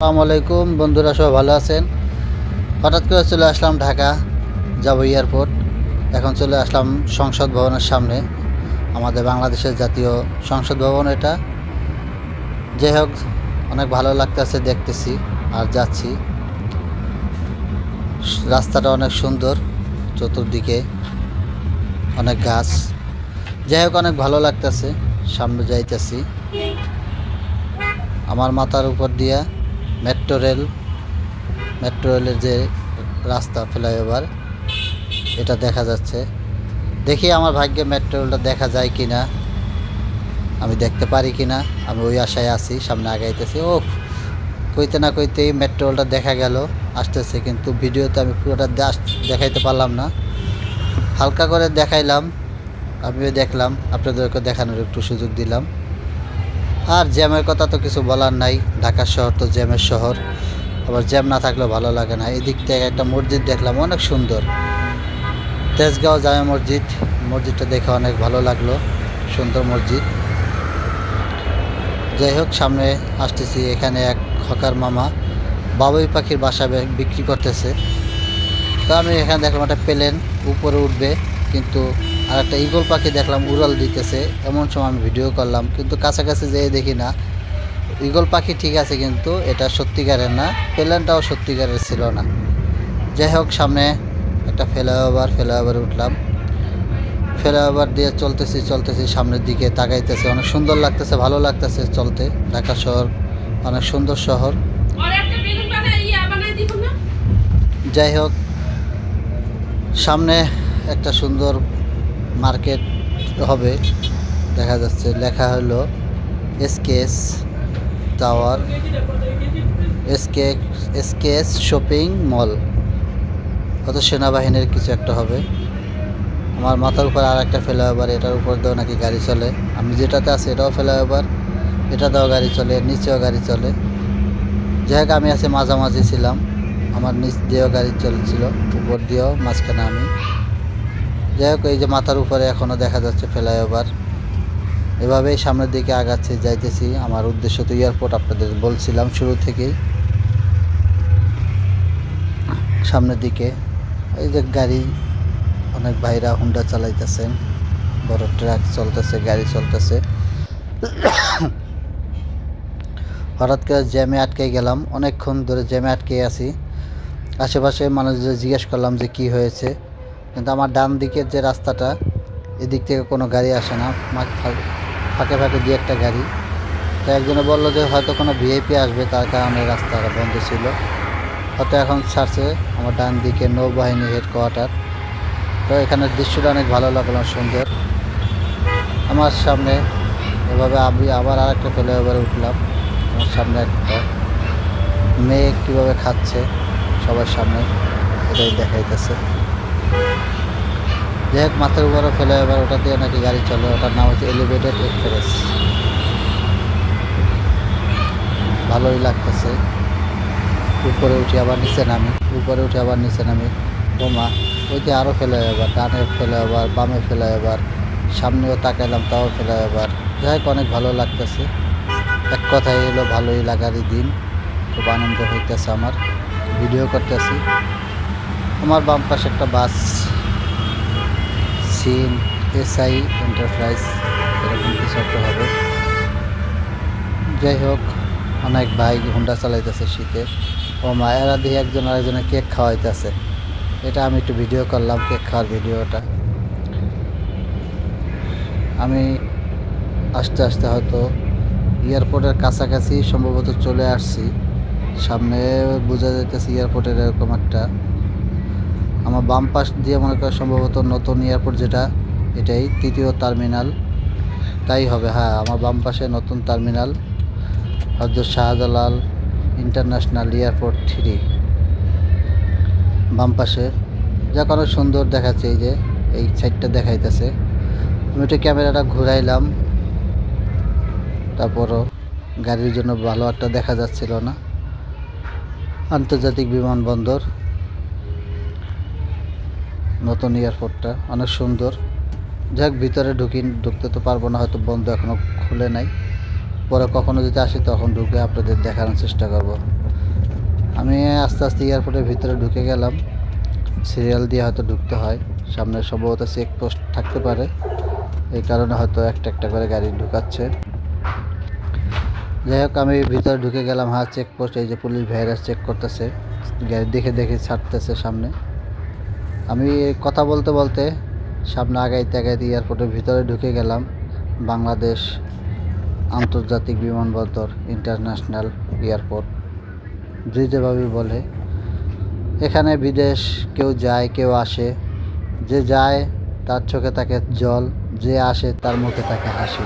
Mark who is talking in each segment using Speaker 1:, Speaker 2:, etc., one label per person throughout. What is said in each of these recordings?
Speaker 1: আসসালামু আলাইকুম বন্ধুরা, সবাই ভালো আছেন? হঠাৎ করে চলে আসলাম ঢাকা, যাব এয়ারপোর্ট। এখন চলে আসলাম সংসদ ভবনের সামনে, আমাদের বাংলাদেশের জাতীয় সংসদ ভবন এটা। যাই হোক, অনেক ভালো লাগতেছে দেখতেছি আর যাচ্ছি। রাস্তাটা অনেক সুন্দর, চতুর্দিকে অনেক গাছ। যাই হোক, অনেক ভালো লাগতেছে। সামনে যাইতেছি, আমার মাথার উপর দিয়া মেট্রো রেলের যে রাস্তা, ফ্লাইওভার, এটা দেখা যাচ্ছে। দেখি আমার ভাগ্যে মেট্রো রেলটা দেখা যায় কি না, আমি দেখতে পারি কি না। আমি ওই আশায় আছি, সামনে আগাইতেছি। ও কইতে না কইতেই মেট্রো রেলটা দেখা গেল, আসতেছে। কিন্তু ভিডিওতে আমি পুরোটা দেখাইতে পারলাম না, হালকা করে দেখাইলাম। আমিও দেখলাম, আপনাদেরকে দেখানোর একটু সুযোগ দিলাম। আর জ্যামের কথা তো কিছু বলার নাই, ঢাকা শহর তো জ্যামের শহর। আবার জ্যাম না থাকলেও ভালো লাগে না। এদিক থেকে একটা মসজিদ দেখলাম, অনেক সুন্দর, তেজগাঁও জামে মসজিদ। মসজিদটা দেখে অনেক ভালো লাগলো, সুন্দর মসজিদ। যাই হোক, সামনে আসতেছি। এখানে এক হকার মামা বাবুই পাখির বাসা বিক্রি করতেছে। তো আমি এখানে দেখলাম একটা প্লেন উপরে উঠবে, কিন্তু আর একটা ঈগল পাখি দেখলাম উড়াল দিতেছে। এমন সময় আমি ভিডিও করলাম, কিন্তু কাছাকাছি যেয়ে দেখি না। ঈগল পাখি ঠিক আছে, কিন্তু এটা সত্যিকারের না, প্লেনটাও সত্যিকারের ছিল না। যাই হোক, সামনে একটা ফ্লাইওভারে উঠলাম। ফ্লাইওভার দিয়ে চলতেছি সামনের দিকে তাকাইতেছে। অনেক সুন্দর লাগতেছে, ভালো লাগতেছে চলতে। ঢাকা শহর অনেক সুন্দর শহর। যাই হোক, সামনে একটা সুন্দর মার্কেট হবে দেখা যাচ্ছে। লেখা হলো SKS tower, SKS shopping mall. হয়তো সেনাবাহিনীর কিছু একটা হবে। আমার মাথার উপর আর একটা ফ্লাইওভার, এটার উপর দিয়েও নাকি গাড়ি চলে। আমি যেটাতে আছি এটাও ফ্লাইওভার, এটাতেও গাড়ি চলে, নিচেও গাড়ি চলে। যাই হোক, আমি আছি মাঝামাঝি ছিলাম। আমার নিচ দিয়েও গাড়ি চলছিল, উপর দিয়েও, মাঝখানে আমি। যাই হোক, এই যে মাথার উপরে এখনও দেখা যাচ্ছে ফ্লাইওভার। এভাবেই সামনের দিকে আগাচ্ছি, যাইতেছি। আমার উদ্দেশ্য তো এয়ারপোর্ট, আপনাদের বলছিলাম শুরু থেকেই। সামনের দিকে এই যে গাড়ি, অনেক ভাইরা হুন্ডা চালাইতেছেন, বড় ট্রাক চলতেছে, গাড়ি চলতেছে। হঠাৎ করে জ্যামে আটকে গেলাম, অনেকক্ষণ ধরে জ্যামে আটকে আছি। আশেপাশে মানুষদের জিজ্ঞেস করলাম যে কি হয়েছে, কিন্তু আমার ডান দিকের যে রাস্তাটা, এদিক থেকে কোনো গাড়ি আসে না, ফাঁকে ফাঁকে দিয়ে একটা গাড়ি। তো একজনে বললো যে হয়তো কোনো ভিআইপি আসবে, তার কারণে রাস্তাটা বন্ধ ছিল। হয়তো এখন ছাড়ছে। আমার ডান দিকে নৌবাহিনী হেডকোয়ার্টার। তো এখানের দৃশ্যটা অনেক ভালো লাগলো, সুন্দর। আমার সামনে এভাবে আমি আবার আর একটা ফ্লাইওভারে উঠলাম। আমার সামনে একটা মেয়ে কীভাবে খাচ্ছে সবার সামনে, এটাই দেখাইতেছে। যাই হোক, মাথার উপরে ফ্লাইওভার, ওটা দিয়ে নাকি গাড়ি চলে। ওটার নাম হচ্ছে এলিভেটেড এক্সপ্রেস। ভালোই লাগতেছে। উপরে উঠে আবার নিচে নামি, উপরে উঠে আবার নিচে নামি। ওমা, ওই যে আরও ফ্লাইওভার, ডানে ফ্লাইওভার, বামে ফ্লাইওভার, সামনেও তাকাইলাম, তাও ফ্লাইওভার। যাই হোক, অনেক ভালো লাগতেছে। এক কথায় এলো ভালোই লাগারই দিন। খুব আনন্দ হইতেছে আমার, ভিডিও করতেছি। আমার বাম পাশে একটা বাস, সিন এসআই এন্টারপ্রাইজ, এরকম কিছু একটা হবে। যাই হোক, অনেক ভাই হুন্ডা চালাইতেছে শীতে। ও মা, এরা দিয়ে একজন আরেকজনের কেক খাওয়াইতেছে। এটা আমি একটু ভিডিও করলাম, কেক খাওয়ার ভিডিওটা। আমি আস্তে আস্তে হয়তো এয়ারপোর্টের কাছাকাছি সম্ভবত চলে আসছি। সামনে বোঝা যাইতেছে এয়ারপোর্টের এরকম একটা। আমার বাম পাশ দিয়ে মনে করি সম্ভবত নতুন এয়ারপোর্ট, যেটা এটাই তৃতীয় টার্মিনাল, তাই হবে। হ্যাঁ, আমার বাম পাশে নতুন terminal, Hazrat Shahjalal international airport 3 বাম পাশে। যা অনেক সুন্দর দেখাচ্ছে, এই যে এই সাইডটা দেখাইতেছে। আমি একটু ক্যামেরাটা ঘুরাইলাম, তারপরও গাড়ির জন্য ভালো একটা দেখা যাচ্ছিল না। আন্তর্জাতিক বিমানবন্দর, নতুন এয়ারপোর্টটা অনেক সুন্দর। যাক, ভিতরে ঢুকতে তো পারবো না, হয়তো বন্ধ, এখনও খুলে নাই। পরে কখনো যদি আসি তখন ঢুকে আপনাদের দেখানোর চেষ্টা করব। আমি আস্তে আস্তে এয়ারপোর্টের ভিতরে ঢুকে গেলাম। সিরিয়াল দিয়ে হয়তো ঢুকতে হয়, সামনে সম্ভবত চেকপোস্ট থাকতে পারে, এই কারণে হয়তো একটা একটা করে গাড়ি ঢুকাচ্ছে। যাই হোক, আমি ভিতরে ঢুকে গেলাম। হ্যাঁ, চেকপোস্ট, এই যে পুলিশ ভাইরা চেক করতেছে, গাড়ি দেখে দেখে ছাড়তেছে সামনে। আমি কথা বলতে বলতে সামনে আগাইতে আগাইতে এয়ারপোর্টের ভিতরে ঢুকে গেলাম। বাংলাদেশ আন্তর্জাতিক বিমানবন্দর, ইন্টারন্যাশনাল এয়ারপোর্ট, যে যেভাবে বলে। এখানে বিদেশ কেউ যায় কেউ আসে, যে যায় তার চোখে থাকে জল, যে আসে তার মুখে থাকে হাসি।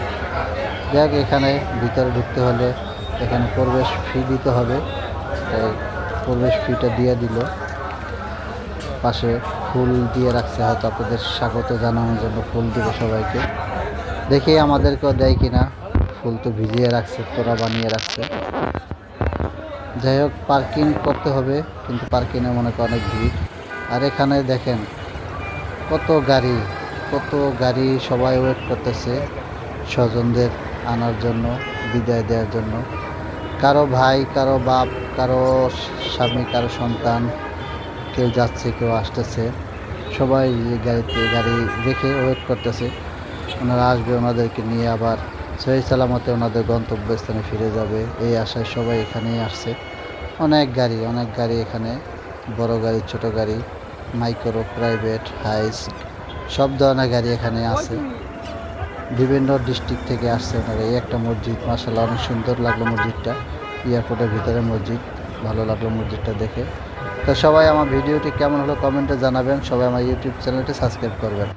Speaker 1: যাক, এখানে ভিতরে ঢুকতে হলে এখানে প্রবেশ ফি দিতে হবে, তাই প্রবেশ ফিটা দিয়ে দিল। পাশে ফুল দিয়ে রাখছে, হয়তো আপনাদের স্বাগত জানানোর জন্য ফুল দিবে সবাইকে। দেখি আমাদেরকেও দেয় কিনা, ফুল তো ভিজিয়ে রাখছে, তোরা বানিয়ে রাখছে। যাই হোক, পার্কিং করতে হবে, কিন্তু পার্কিংয়ে মনে করেন অনেক ভিড়। আর এখানে দেখেন কত গাড়ি, কত গাড়ি, সবাই ওয়েট করতেছে স্বজনদের আনার জন্য, বিদায় দেওয়ার জন্য। কারো ভাই, কারো বাপ, কারো স্বামী, কারো সন্তান, কেউ যাচ্ছে কেউ আসতেছে, সবাই গাড়িতে গাড়ি রেখে ওয়েট করতেছে। ওনারা আসবে, ওনাদেরকে নিয়ে আবার সহি সালামতে ওনাদের গন্তব্যস্থানে ফিরে যাবে, এই আশায় সবাই এখানেই আসছে। অনেক গাড়ি এখানে, বড় গাড়ি, ছোট গাড়ি, মাইক্রো, প্রাইভেট, হাইস, সব ধরনের গাড়ি এখানে আছে। বিভিন্ন ডিস্ট্রিক্ট থেকে আসছে ওনারা। এই একটা মসজিদ, মাশাআল্লাহ অনেক সুন্দর লাগলো মসজিদটা, এয়ারপোর্টের ভিতরে মসজিদ, ভালো লাগলো মসজিদটা দেখে। তো সবাই আমার ভিডিওটি কেমন হলো কমেন্টে জানাবেন, সবাই আমার ইউটিউব চ্যানেলটি সাবস্ক্রাইব করবেন।